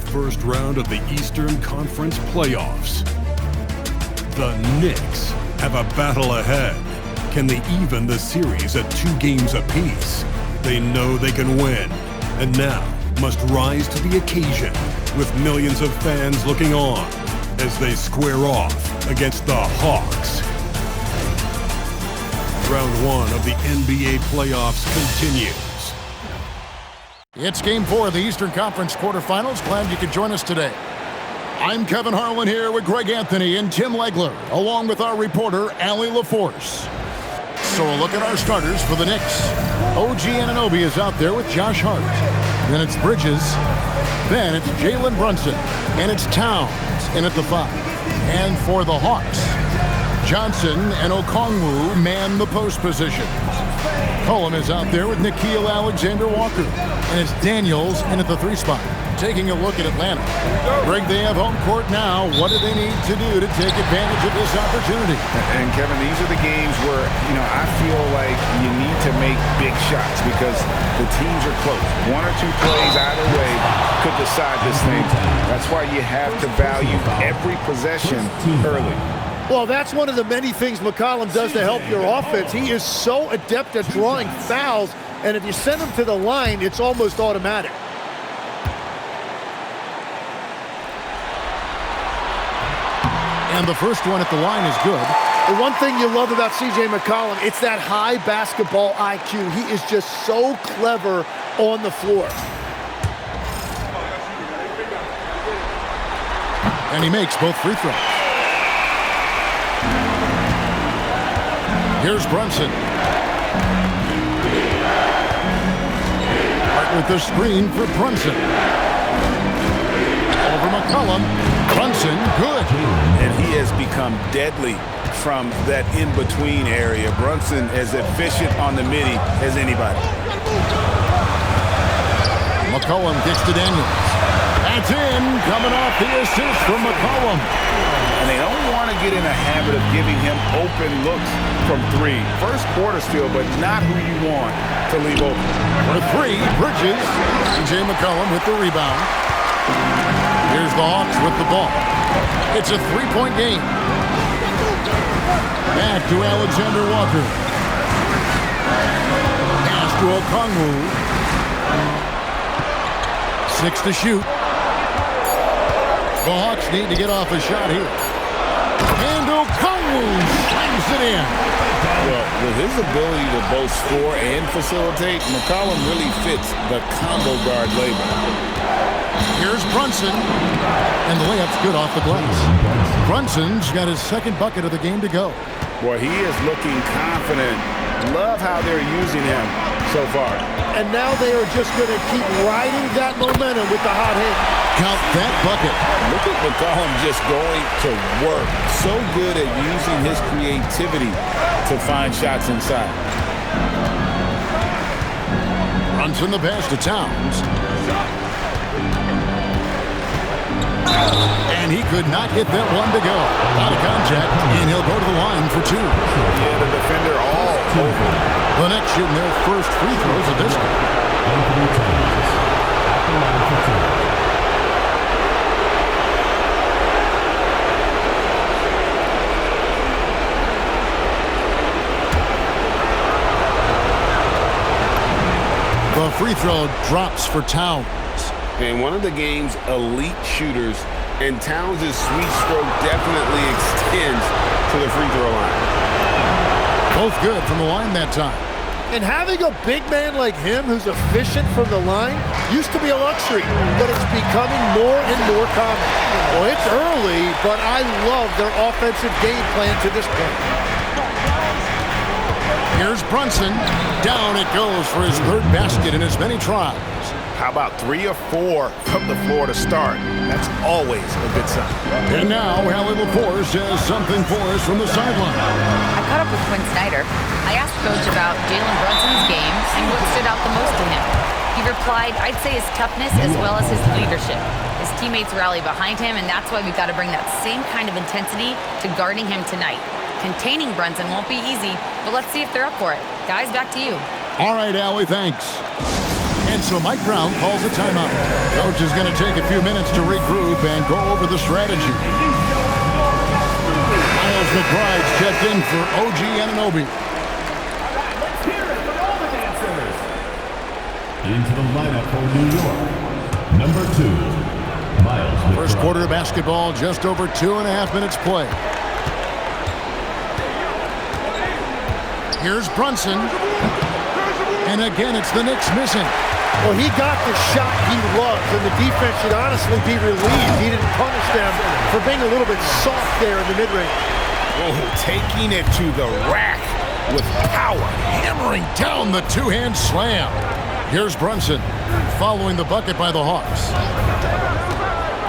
first round of the Eastern Conference playoffs. The Knicks have a battle ahead. Can they even the series at 2 games apiece? They know they can win, and now must rise to the occasion with millions of fans looking on as they square off against the Hawks. Round 1 of the NBA playoffs continues. It's Game 4 of the Eastern Conference quarterfinals. Glad you could join us today. I'm Kevin Harlan here with Greg Anthony and Tim Legler, along with our reporter, Allie LaForce. So a look at our starters for the Knicks. OG Anunoby is out there with Josh Hart. Then it's Bridges. Then it's Jalen Brunson. And it's Towns in at the 5. And for the Hawks, Johnson and Okongwu man the post position. Cullum is out there with Nickeil Alexander-Walker. And it's Daniels in at the 3 spot. Taking a look at Atlanta. Greg, they have home court now. What do they need to do to take advantage of this opportunity? And Kevin, these are the games where, I feel like you need to make big shots because the teams are close. 1 or 2 plays either way could decide this thing. That's why you have to value every possession early. Well, that's one of the many things McCollum does to help your offense. He is so adept at drawing fouls, and if you send him to the line, it's almost automatic. And the first one at the line is good. The one thing you love about C.J. McCollum, it's that high basketball IQ. He is just so clever on the floor. And he makes both free throws. Here's Brunson. Hart with the screen for Brunson. Over McCollum. Brunson, good. And he has become deadly from that in-between area. Brunson as efficient on the midi as anybody. McCollum gets to Daniels. That's in, coming off the assist from McCollum. And they don't want to get in a habit of giving him open looks from 3. First quarter still, but not who you want to leave open. For 3, Bridges. C.J. McCollum with the rebound. Here's the Hawks with the ball. It's a 3-point game. Back to Alexander Walker. Pass to Okongwu. 6 to shoot. The Hawks need to get off a shot here. And Okongwu slams it in. Well, with his ability to both score and facilitate, McCollum really fits the combo guard label. Here's Brunson, and the layup's good off the glass. Brunson's got his 2nd bucket of the game to go. Boy, he is looking confident. Love how they're using him so far. And now they are just going to keep riding that momentum with the hot hand. Count that bucket. Look at McCollum just going to work. So good at using his creativity to find shots inside. Brunson the pass to Towns. And he could not get that one to go. Out of contact, and he'll go to the line for 2. Yeah, the defender all over. The Knicks shooting their first free throws of this game. The free throw drops for Towns. And one of the game's elite shooters, and Towns' sweet stroke definitely extends to the free throw line. Both good from the line that time. And having a big man like him who's efficient from the line used to be a luxury, but it's becoming more and more common. Well, it's early, but I love their offensive game plan to this point. Here's Brunson. Down it goes for his 3rd basket in as many tries. How about 3 or 4 from the floor to start? That's always a good sign. And now, Allie LaForce has something for us from the sideline. I caught up with Quinn Snyder. I asked Coach about Jalen Brunson's game and what stood out the most to him. He replied, I'd say his toughness as well as his leadership. His teammates rally behind him, and that's why we've got to bring that same kind of intensity to guarding him tonight. Containing Brunson won't be easy, but let's see if they're up for it. Guys, back to you. All right, Allie, thanks. And And so Mike Brown calls a timeout. Coach is going to take a few minutes to regroup and go over the strategy. Miles McBride's checked in for OG Anunoby. Into the lineup for New York, number 2, Miles McBride. First quarter of basketball, just over 2.5 minutes play. Here's Brunson. And again, it's the Knicks missing. Well, he got the shot he loves, and the defense should honestly be relieved. He didn't punish them for being a little bit soft there in the mid-range. Oh, taking it to the rack with power. Hammering down the two-hand slam. Here's Brunson, following the bucket by the Hawks.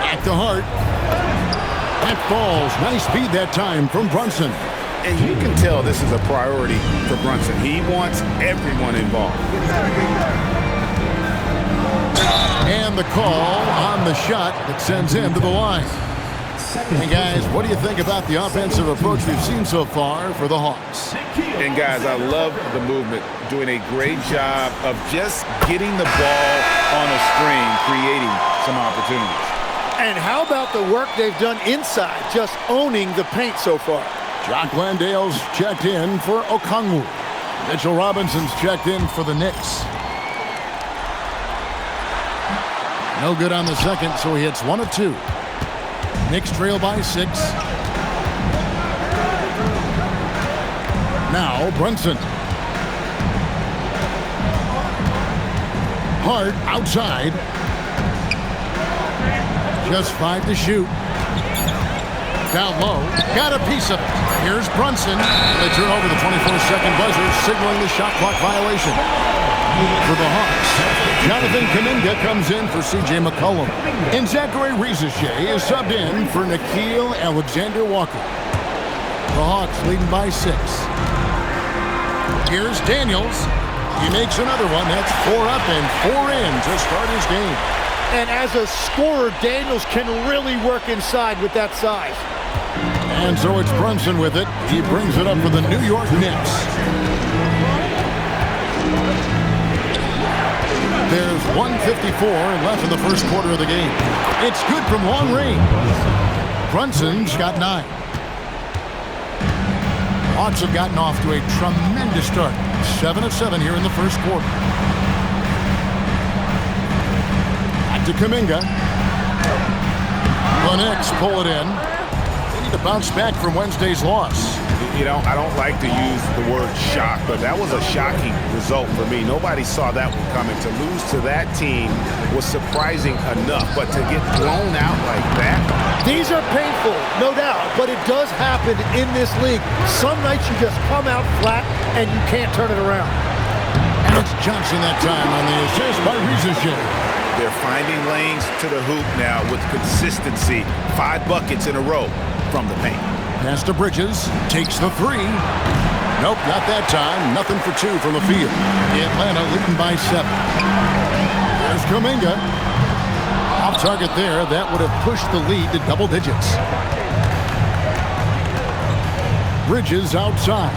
Back to Hart. That falls. Nice speed that time from Brunson. And you can tell this is a priority for Brunson. He wants everyone involved. And the call on the shot that sends him to the line. And guys, what do you think about the offensive approach we've seen so far for the Hawks? And guys, I love the movement, doing a great job of just getting the ball on a string, creating some opportunities. And how about the work they've done inside, just owning the paint so far? Jock Landale's checked in for Okongwu. Mitchell Robinson's checked in for the Knicks. No good on the second, so he hits 1 of 2. Knicks trail by 6. Now Brunson. Hart outside. Just 5 to shoot. Down low. Got a piece of it. Here's Brunson. They turn over the 24-second buzzer, signaling the shot clock violation. For the Hawks, Jonathan Kuminga comes in for C.J. McCollum. And Zachary Rizichet is subbed in for Nickeil Alexander-Walker. The Hawks leading by 6. Here's Daniels. He makes another one. That's 4 up and 4 in to start his game. And as a scorer, Daniels can really work inside with that size. And so it's Brunson with it. He brings it up for the New York Knicks. There's 1:54 left in the first quarter of the game. It's good from long range. Brunson's got 9. Hawks have gotten off to a tremendous start. 7 of 7 here in the first quarter. Back to Kuminga. The Knicks pull it in. They need to bounce back from Wednesday's loss. You know, I don't like to use the word shock, but that was a shocking result for me. Nobody saw that one coming. To lose to that team was surprising enough, but to get blown out like that. These are painful, no doubt, but it does happen in this league. Some nights you just come out flat and you can't turn it around. And it's Johnson that time on the assist by Rizichet. They're finding lanes to the hoop now with consistency. 5 buckets in a row from the paint. Pass to Bridges, takes the 3. Nope, not that time. Nothing for 2 from the field. Atlanta leading by 7. There's Kuminga. Off target there. That would have pushed the lead to double digits. Bridges outside.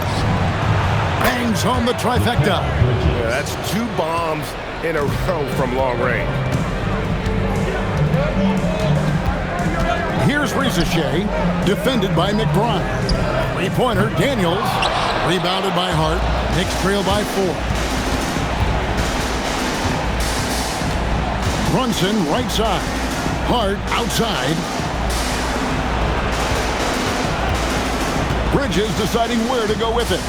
Bangs home the trifecta. Yeah, that's 2 bombs in a row from long range. Here's Rizichet, defended by McBride. 3-pointer, Daniels, rebounded by Hart. Knicks trail by 4. Brunson, right side. Hart, outside. Bridges deciding where to go with it.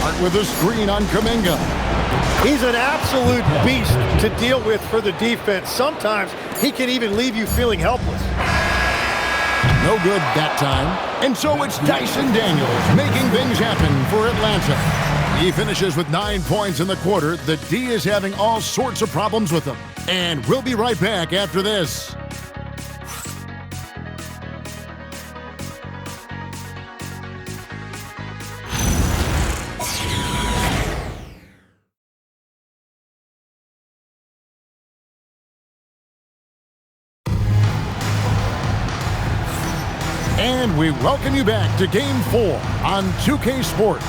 Hart with a screen on Kuminga. He's an absolute beast to deal with for the defense. Sometimes he can even leave you feeling helpless. No good that time. And so it's Dyson Daniels making things happen for Atlanta. He finishes with 9 points in the quarter. The D is having all sorts of problems with him. And we'll be right back after this. And we welcome you back to Game 4 on 2K Sports.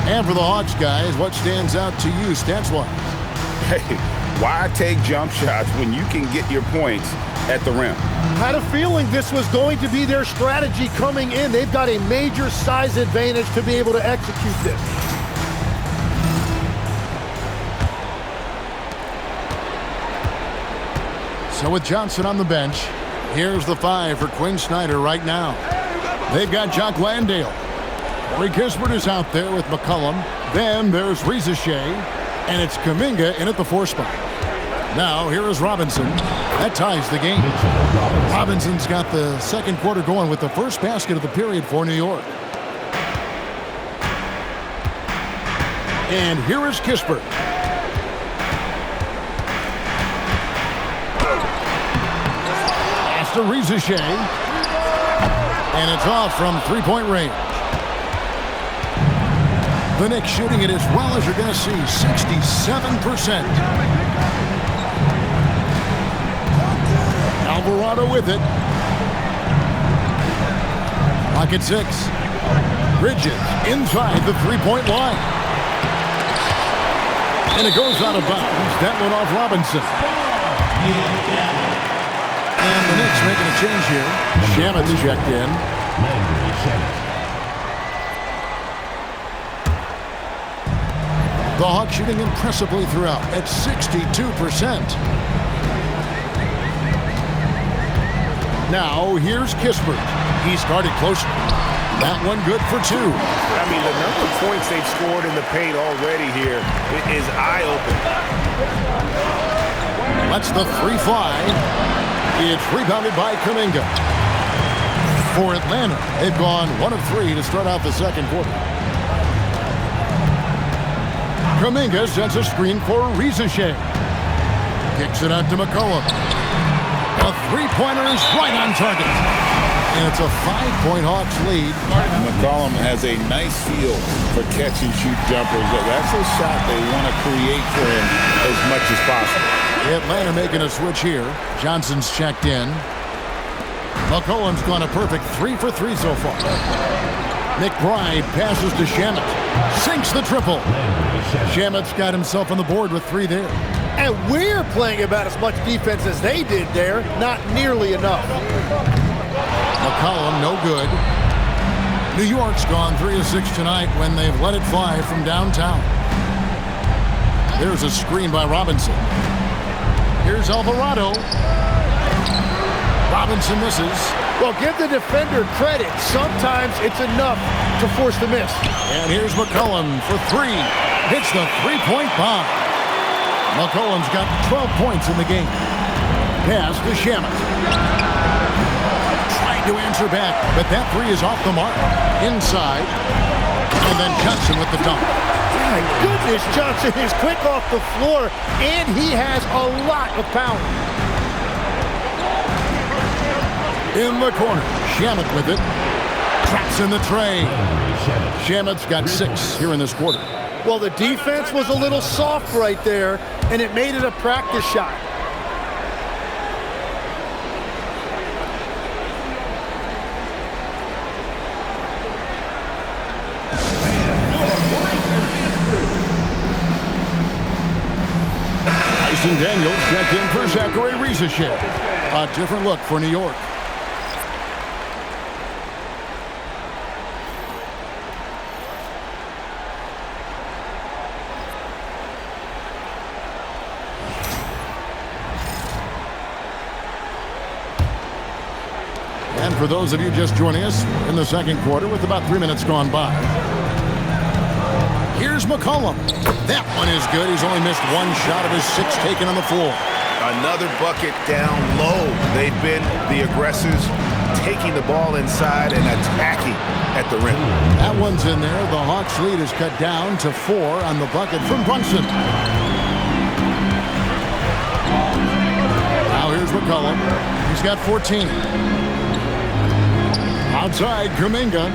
And for the Hawks, guys, what stands out to you stats-wise? Hey, Why take jump shots when you can get your points at the rim? Had a feeling this was going to be their strategy coming in. They've got a major size advantage to be able to execute this. So with Johnson on the bench, here's the 5 for Quinn Snyder right now. They've got Jock Landale. Corey Kispert is out there with McCollum. Then there's Rizachet, and it's Kuminga in at the 4 spot. Now here is Robinson. That ties the game. Robinson's got the second quarter going with the first basket of the period for New York. And here is Kispert. To Rizachet, and it's off from three-point range. The Knicks shooting it as well as you're going to see, 67%. Alvarado with it. Pocket 6. Bridges inside the three-point line. And it goes out of bounds. That one off Robinson. And the Knicks making a change here. Shamet's checked in. Landry Shamet. The Hawks shooting impressively throughout at 62%. Now here's Kispert. He started closer. That one good for 2. I mean, the number of points they've scored in the paint already here is eye-opening. That's the 3 fly. It's rebounded by Kuminga. For Atlanta, they've gone 1 of 3 to start out the second quarter. Kuminga sends a screen for Rizachet. Kicks it out to McCollum. A three-pointer is right on target. And it's a 5-point Hawks lead. McCollum has a nice feel for catch-and-shoot jumpers. That's a shot they want to create for him as much as possible. Atlanta making a switch here. Johnson's checked in. McCollum's gone a perfect 3 for 3 so far. McBride passes to Shamet. Sinks the triple. Shamet's got himself on the board with 3 there. And we're playing about as much defense as they did there. Not nearly enough. McCollum, no good. New York's gone 3 of 6 tonight when they've let it fly from downtown. There's a screen by Robinson. Here's Alvarado. Robinson misses. Well, give the defender credit. Sometimes it's enough to force the miss. And here's McCollum for 3. Hits the three-point bomb. McCollum's got 12 points in the game. Pass to Shamet. Trying to answer back, but that 3 is off the mark. Inside. And then Johnson with the dunk. My goodness, Johnson is quick off the floor, and he has a lot of power. In the corner, Shamet with it. Traps in the tray. Shamet's got 6 here in this quarter. Well, the defense was a little soft right there, and it made it a practice shot. Daniels checked in for Zachary Rizachet. A different look for New York. And for those of you just joining us in the second quarter with about 3 minutes gone by. Here's McCollum. That one is good. He's only missed 1 shot of his 6 taken on the floor. Another bucket down low. They've been the aggressors, taking the ball inside and attacking at the rim. That one's in there. The Hawks lead is cut down to 4 on the bucket from Brunson. Now here's McCollum. He's got 14. Outside, Kuminga.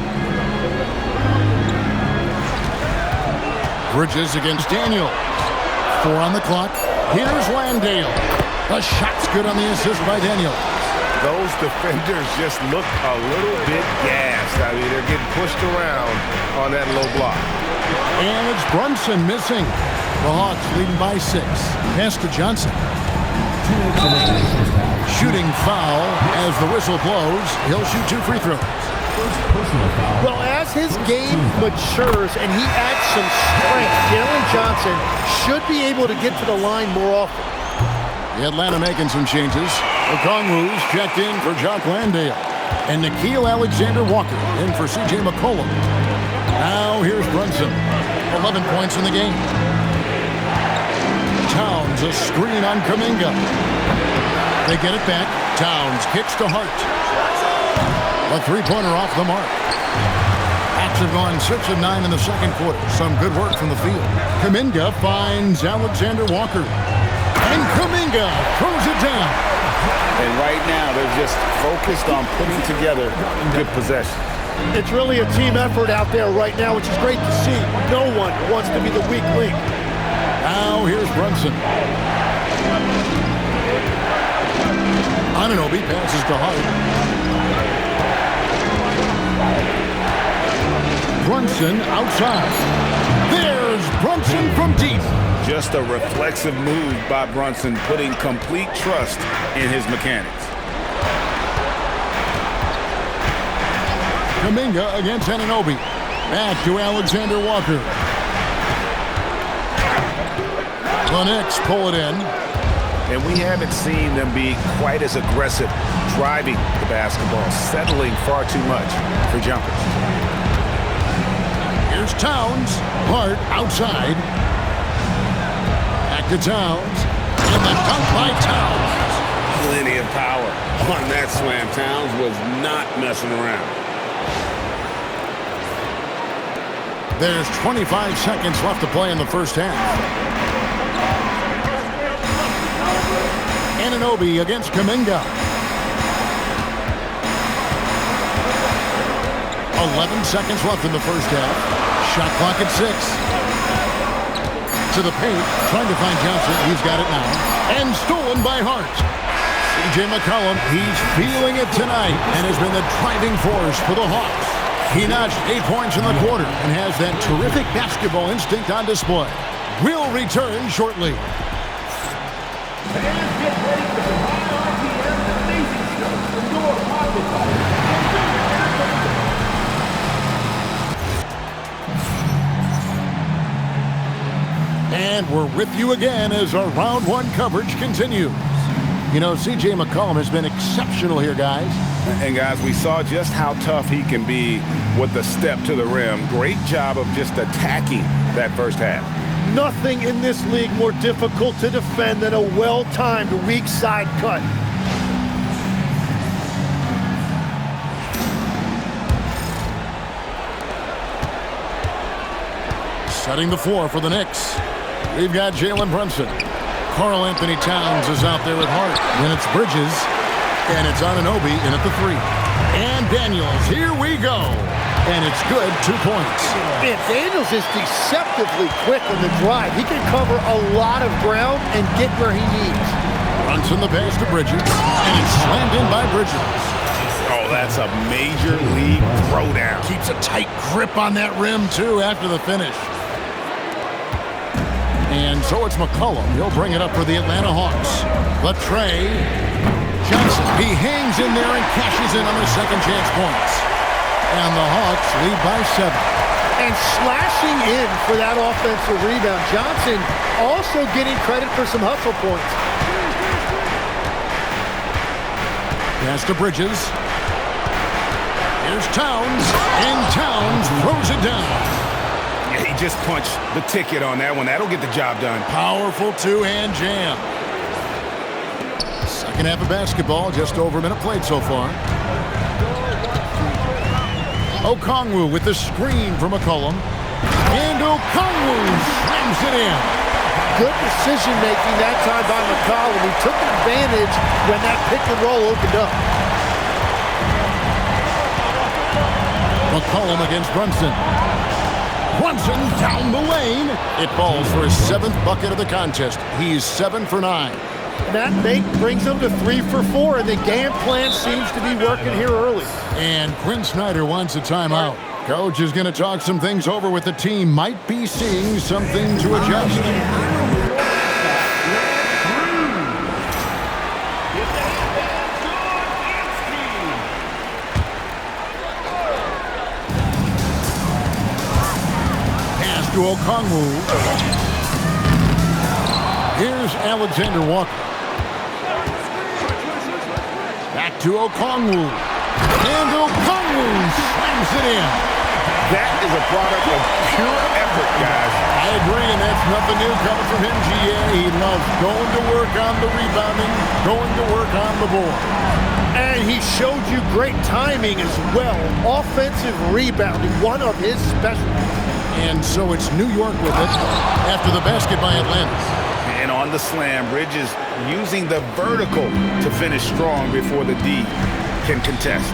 Bridges against Daniel. 4 on the clock. Here's Landale. The shot's good on the assist by Daniel. Those defenders just look a little bit gassed. I mean, they're getting pushed around on that low block. And it's Brunson missing. The Hawks leading by 6. Pass to Johnson. Shooting foul as the whistle blows. He'll shoot 2 free throws. Well, as his game matures and he adds some strength, Jalen Johnson should be able to get to the line more often. The Atlanta making some changes. Okongwu's checked in for Jock Landale. And Nickeil Alexander-Walker in for C.J. McCollum. Now here's Brunson. 11 points in the game. Towns a screen on Kuminga. They get it back. Towns kicks to Hart. A three-pointer off the mark. Hawks have gone 6 of 9 in the second quarter. Some good work from the field. Kuminga finds Alexander-Walker. And Kuminga throws it down. And right now, they're just focused on putting together good possession. It's really a team effort out there right now, which is great to see. No one wants to be the weak link. Now here's Brunson. Anunoby passes to Hart. Brunson outside. There's Brunson from deep. Just a reflexive move by Brunson, putting complete trust in his mechanics. Kuminga against Anunoby. Back to Alexander-Walker. The Knicks pull it in. And we haven't seen them be quite as aggressive driving the basketball, settling far too much for jumpers. Here's Towns. Hart outside. Back to Towns. And the dunk by Towns. Plenty of power on that slam. Towns was not messing around. There's 25 seconds left to play in the first half. Anunoby against Kuminga. 11 seconds left in the first half. Shot clock at 6. To the paint, trying to find Johnson. He's got it now. And stolen by Hart. C.J. McCollum, he's feeling it tonight and has been the driving force for the Hawks. He notched 8 points in the quarter and has that terrific basketball instinct on display. We'll return shortly. And we're with you again as our round one coverage continues. You know, C.J. McCollum has been exceptional here, guys. And guys, we saw just how tough he can be with the step to the rim. Great job of just attacking that first half. Nothing in this league more difficult to defend than a well-timed weak side cut. Setting the floor for the Knicks. We've got Jalen Brunson. Karl Anthony Towns is out there at Hart. Then it's Bridges. And it's Anunoby in at the 3. And Daniels, here we go. And it's good, 2 points. Man, Daniels is deceptively quick on the drive. He can cover a lot of ground and get where he needs. Brunson the pass to Bridges. And it's slammed in by Bridges. Oh, that's a major league throwdown. Keeps a tight grip on that rim, too, after the finish. And so it's McCollum. He'll bring it up for the Atlanta Hawks. Latrey Johnson. He hangs in there and cashes in on their second chance points. And the Hawks lead by 7. And slashing in for that offensive rebound. Johnson also getting credit for some hustle points. Pass to Bridges. Here's Towns. And Towns throws it down. He just punched the ticket on that one. That'll get the job done. Powerful two-hand jam. Second half of basketball, just over a minute played so far. Okongwu with the screen for McCollum. And Okongwu slams it in. Good decision-making that time by McCollum. He took advantage when that pick and roll opened up. McCollum against Brunson. Brunson down the lane. It falls for his 7th bucket of the contest. He's 7 for 9. That make brings him to 3 for 4, and the game plan seems to be working here early. And Quinn Snyder wants a timeout. Coach is going to talk some things over with the team. Might be seeing something to adjust. Pass to Okongwu. Here's Alexander Walker. Back to Okongwu. And Okongwu slams it in. That is a product of pure effort, guys. I agree, and that's nothing new coming from him, GA. He loves going to work on the rebounding, going to work on the board. And he showed you great timing as well. Offensive rebounding, one of his specialties. And so it's New York with it after the basket by Atlanta. And on the slam, Bridges using the vertical to finish strong before the D can contest.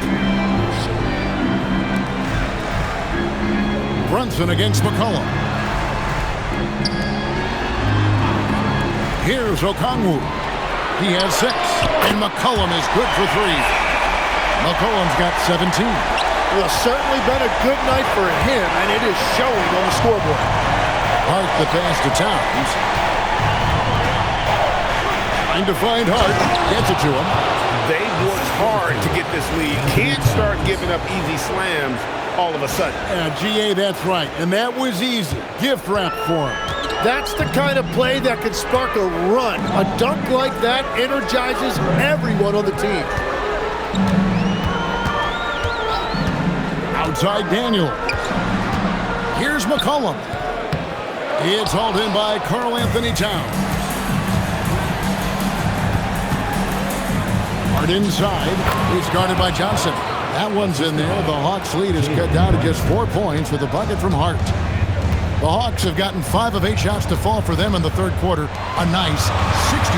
Brunson against McCollum. Here's Okongwu. He has 6. And McCollum is good for 3. McCollum's got 17. Well, certainly been a good night for him, and it is showing on the scoreboard. Hart the pass to Towns. Trying to find Hart. Gets it to him. They've worked hard to get this lead. Can't start giving up easy slams all of a sudden. GA, that's right. And that was easy. Gift wrap for him. That's the kind of play that can spark a run. A dunk like that energizes everyone on the team. Outside Daniel. Here's McCollum. It's hauled in by Karl Anthony Towns. Hart inside. He's guarded by Johnson. That one's in there. The Hawks' lead is cut down to just 4 points with a bucket from Hart. The Hawks have gotten 5 of 8 shots to fall for them in the third quarter. A nice 62%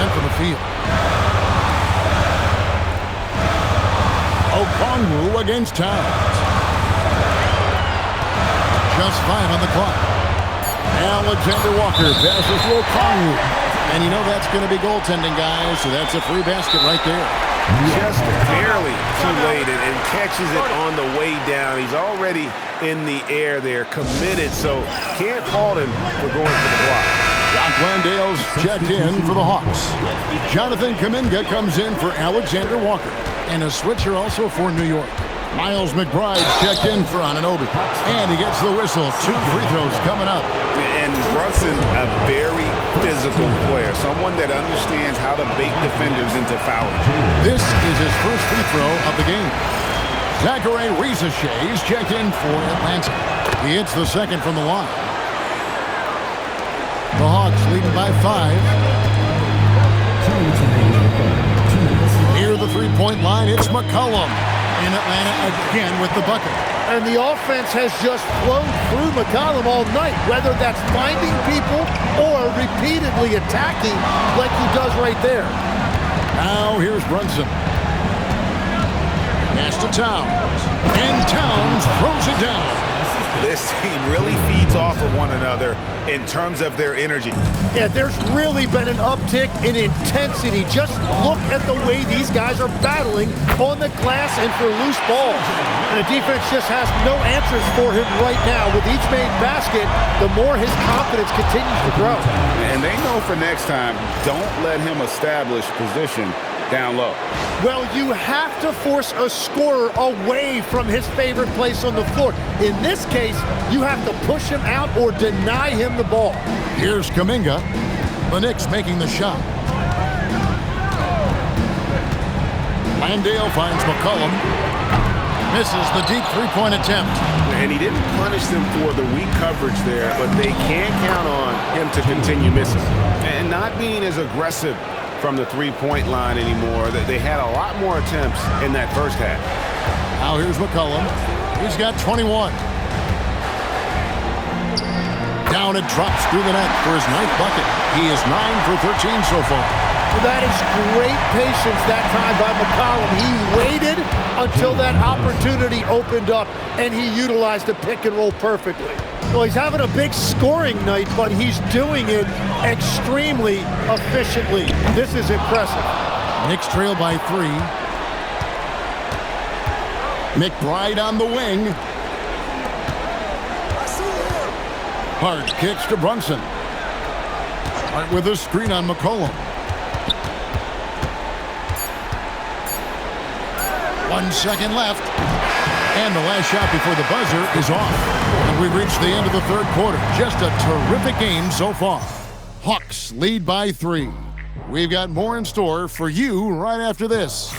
from the field. Okongwu against Towns. Just 5 on the clock. Alexander Walker passes to Okongwu. And you know that's going to be goaltending, guys, so that's a free basket right there. Just barely too late and catches it on the way down. He's already in the air there, committed, so can't fault him for going for the block. Doc Landale's checked in for the Hawks. Jonathan Kuminga comes in for Alexander Walker. And a switcher also for New York. Miles McBride checked in for Anunoby. And he gets the whistle. 2 free throws coming up. And Brunson, a very physical player, someone that understands how to bait defenders into fouling. This is his first free throw of the game. Zachary Rizachet is checked in for Atlanta. He hits the second from the line. The Hawks leading by 5. Near the three-point line, it's McCollum. In Atlanta again with the bucket. And the offense has just flowed through McCollum all night, whether that's finding people or repeatedly attacking like he does right there. Now here's Brunson. Pass to Towns. And Towns throws it down. This team really feeds off of one another in terms of their energy. Yeah, there's really been an uptick in intensity. Just look at the way these guys are battling on the glass and for loose balls. And the defense just has no answers for him right now. With each made basket, the more his confidence continues to grow. And they know for next time, don't let him establish position down low. Well, you have to force a scorer away from his favorite place on the floor. In this case, you have to push him out or deny him the ball. Here's Kuminga. The Knicks making the shot. Landale finds McCollum. Misses the deep three-point attempt. And he didn't punish them for the weak coverage there, but they can't count on him to continue missing. And not being as aggressive from the three-point line anymore. They had a lot more attempts in that first half. Now here's McCollum. He's got 21. Down it drops through the net for his 9th bucket. He is 9 for 13 so far. Well, that is great patience that time by McCollum. He waited until that opportunity opened up, and he utilized the pick and roll perfectly. Well, he's having a big scoring night, but he's doing it extremely efficiently. This is impressive. Knicks trail by 3. McBride on the wing. Hart kicks to Brunson. Hart with a screen on McCollum. 1 second left. And the last shot before the buzzer is off. And we've reached the end of the third quarter. Just a terrific game so far. Hawks lead by 3. We've got more in store for you right after this.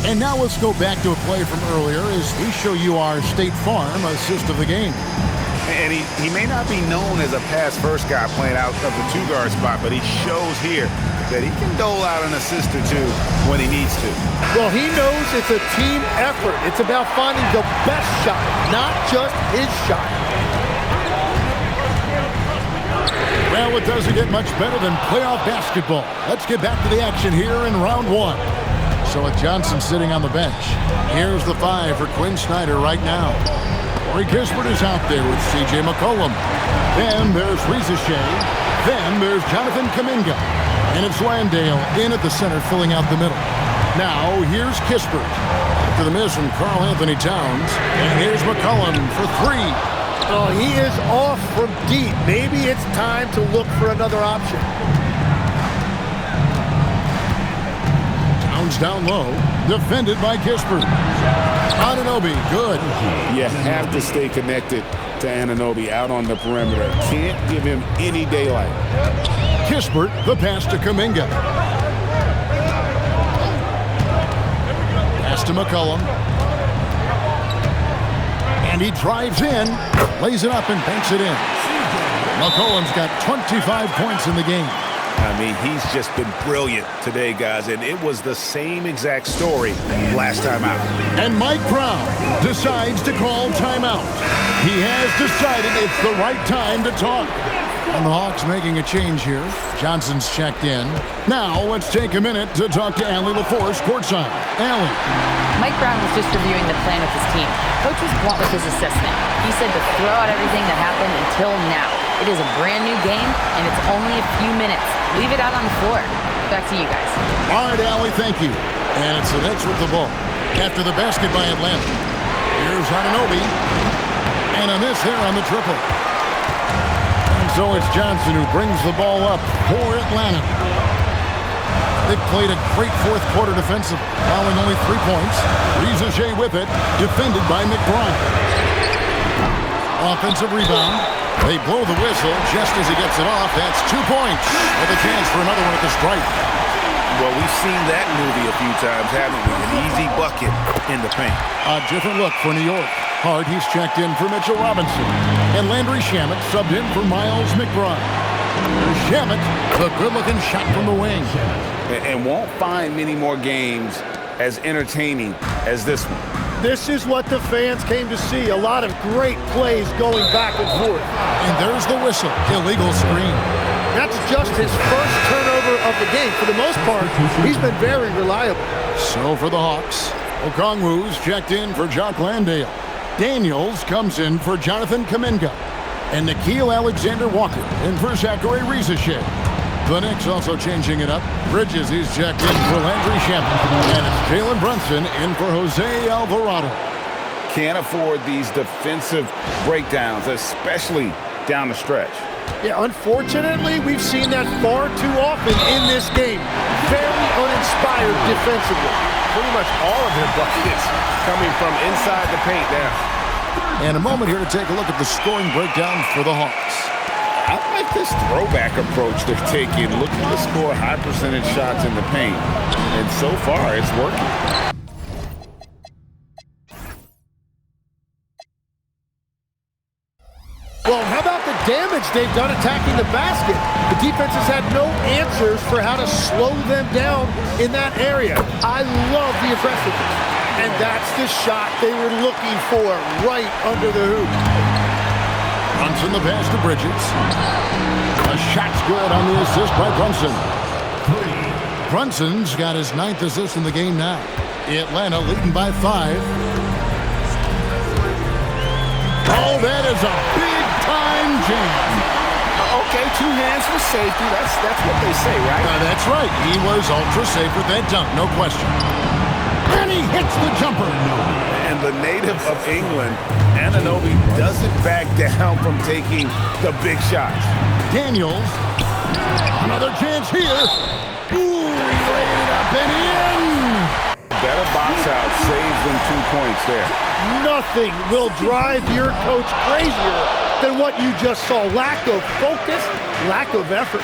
And now let's go back to a play from earlier as we show you our State Farm assist of the game. And he may not be known as a pass-first guy playing out of the two-guard spot, but he shows here that he can dole out an assist or two when he needs to. Well, he knows it's a team effort. It's about finding the best shot, not just his shot. Well, it doesn't get much better than playoff basketball. Let's get back to the action here in round 1. So with Johnson sitting on the bench, here's the 5 for Quinn Snyder right now. Corey Kispert is out there with C.J. McCollum. Then there's Reza Shea. Then there's Jonathan Kuminga. And it's Landale in at the center filling out the middle. Now here's Kispert after the miss from Karl Anthony Towns. And here's McCollum for 3. Oh, he is off from deep. Maybe it's time to look for another option. Down low, defended by Kispert. Anunoby, good. You have to stay connected to Anunoby out on the perimeter. Can't give him any daylight. Kispert, the pass to Kuminga. Pass to McCollum. And he drives in, lays it up and banks it in. McCollum's got 25 points in the game. I mean, he's just been brilliant today, guys, and it was the same exact story last time out. And Mike Brown decides to call timeout. He has decided it's the right time to talk. And the Hawks making a change here. Johnson's checked in. Now let's take a minute to talk to Allie LaForce courtside. Allie. Mike Brown was just reviewing the plan with his team. Coach was blunt with his assessment. He said to throw out everything that happened until now. It is a brand new game, and it's only a few minutes. Leave it out on the floor. Back to you guys. All right, Allie, thank you. And it's the Knicks with the ball. After the basket by Atlanta. Here's Anunoby. And a miss there on the triple. And so it's Johnson who brings the ball up for Atlanta. They played a great fourth quarter defensive, allowing only 3 points. Reza Shea with it, defended by McBride. Offensive rebound. They blow the whistle just as he gets it off. That's 2 points with a chance for another one at the stripe. Well, we've seen that movie a few times, haven't we? An easy bucket in the paint. A different look for New York. Hart, he's checked in for Mitchell Robinson. And Landry Shamet subbed in for Miles McBride. Shamet, the good-looking shot from the wing. And won't find many more games as entertaining as this one. This is what the fans came to see. A lot of great plays going back and forth. And there's the whistle. Illegal screen. That's just his first turnover of the game. For the most part, he's been very reliable. So for the Hawks, Okongwu's checked in for Jock Landale. Daniels comes in for Jonathan Kuminga. And Nickeil Alexander-Walker in for Zachary Reza-Shea. The Knicks also changing it up. Bridges, he's checked in for Landry Shamet. And it's Jalen Brunson in for Jose Alvarado. Can't afford these defensive breakdowns, especially down the stretch. Yeah, unfortunately, we've seen that far too often in this game. Very uninspired defensively. Pretty much all of their buckets coming from inside the paint now. And a moment here to take a look at the scoring breakdown for the Hawks. I like this throwback approach they're taking, looking to score high percentage shots in the paint. And so far, it's working. Well, how about the damage they've done attacking the basket? The defense has had no answers for how to slow them down in that area. I love the aggressiveness. And that's the shot they were looking for right under the hoop. Brunson the pass to Bridges. A shot's good on the assist by Brunson. Brunson's got his 9th assist in the game now. Atlanta leading by 5. Oh, that is a big-time jam. Okay, 2 hands for safety. That's what they say, right? That's right. He was ultra safe with that dunk, no question. And he hits the jumper. And the native of England, Anunoby, doesn't back down from taking the big shots. Daniels, another chance here. Ooh, he laid it up and in. Better box out, saves them 2 points there. Nothing will drive your coach crazier than what you just saw. Lack of focus, lack of effort.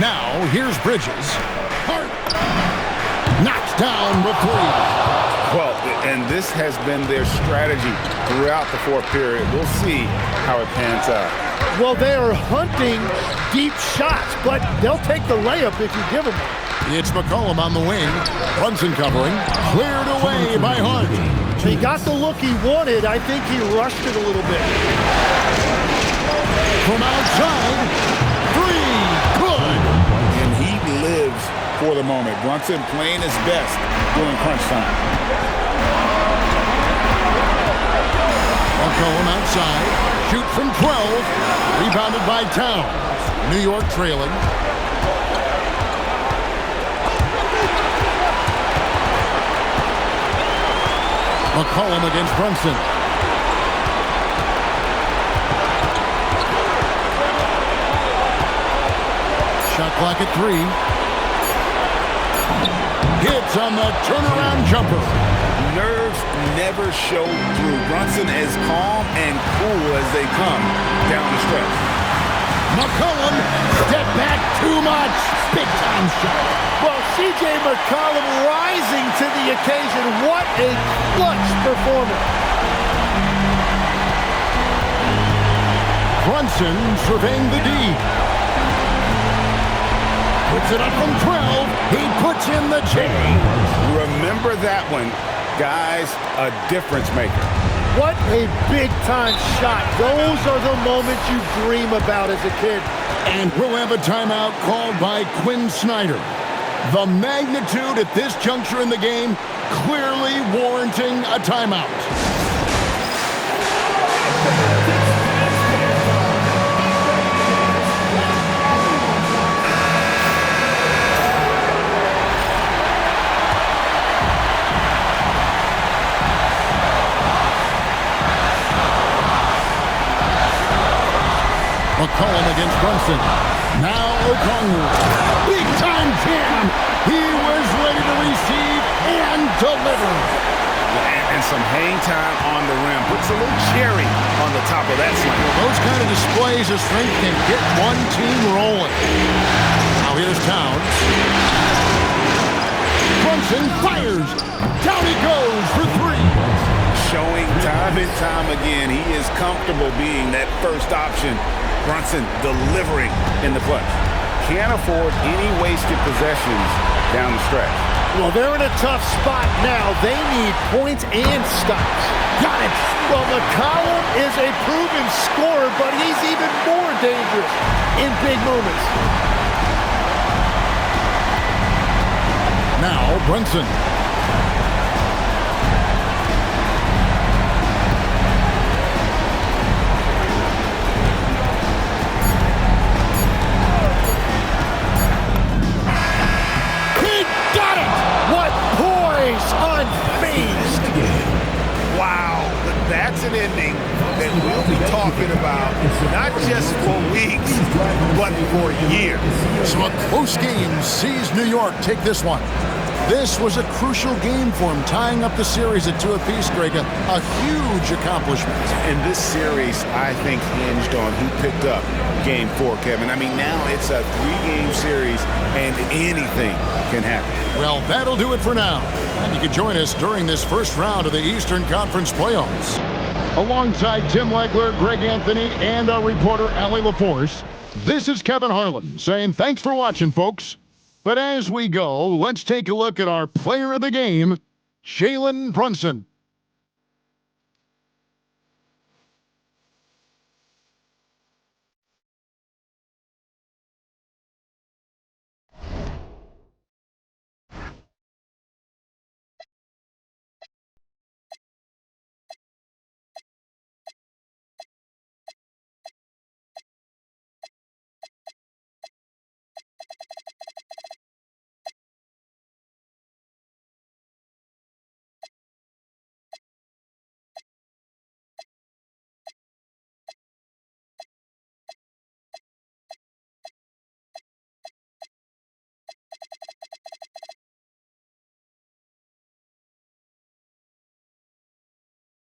Now, here's Bridges. Hart knocks down the 3. Well, and this has been their strategy throughout the 4th period. We'll see how it pans out. Well, they are hunting deep shots, but they'll take the layup if you give them one. It's McCollum on the wing. Brunson covering. Cleared away by Hart. He got the look he wanted. I think he rushed it a little bit. From outside, 3, good. And he lives for the moment. Brunson playing his best during crunch time. McCollum outside. Shoot from 12. Rebounded by Towns. New York trailing. McCollum against Brunson. Shot clock at 3. Hits on the turnaround jumper. Nerves never show through. Brunson as calm and cool as they come down the stretch. McCollum, step back too much. Big time shot. Well, C.J. McCollum rising to the occasion. What a clutch performance. Brunson surveying the D. Puts it up from 12. He puts in the J. Remember that one, guys, a difference maker. What a big-time shot. Those are the moments you dream about as a kid. And we'll have a timeout called by Quinn Snyder. The magnitude at this juncture in the game clearly warranting a timeout. McCollum against Brunson. Now Okongwu. Big time jam. He was ready to receive and deliver. And some hang time on the rim. Puts a little cherry on the top of that slam. Well, those kind of displays of strength can get one team rolling. Now here's Towns. Brunson fires. Down he goes for 3. Showing time and time again he is comfortable being that first option. Brunson delivering in the clutch. Can't afford any wasted possessions down the stretch. Well, they're in a tough spot now. They need points and stops. Got it. Well, McCollum is a proven scorer, but he's even more dangerous in big moments. Now Brunson. Unfazed. Wow, that's an ending that we'll be talking about not just for weeks, but for years. So a close game sees New York take this one. This was a crucial game for him, tying up the series at 2 apiece, Greg. A huge accomplishment. And this series, I think, hinged on who picked up Game 4, Kevin. I mean, now it's a 3-game series, and anything can happen. Well, that'll do it for now. And you can join us during this first round of the Eastern Conference playoffs. Alongside Tim Legler, Greg Anthony, and our reporter, Allie LaForce, this is Kevin Harlan saying thanks for watching, folks. But as we go, let's take a look at our player of the game, Jalen Brunson.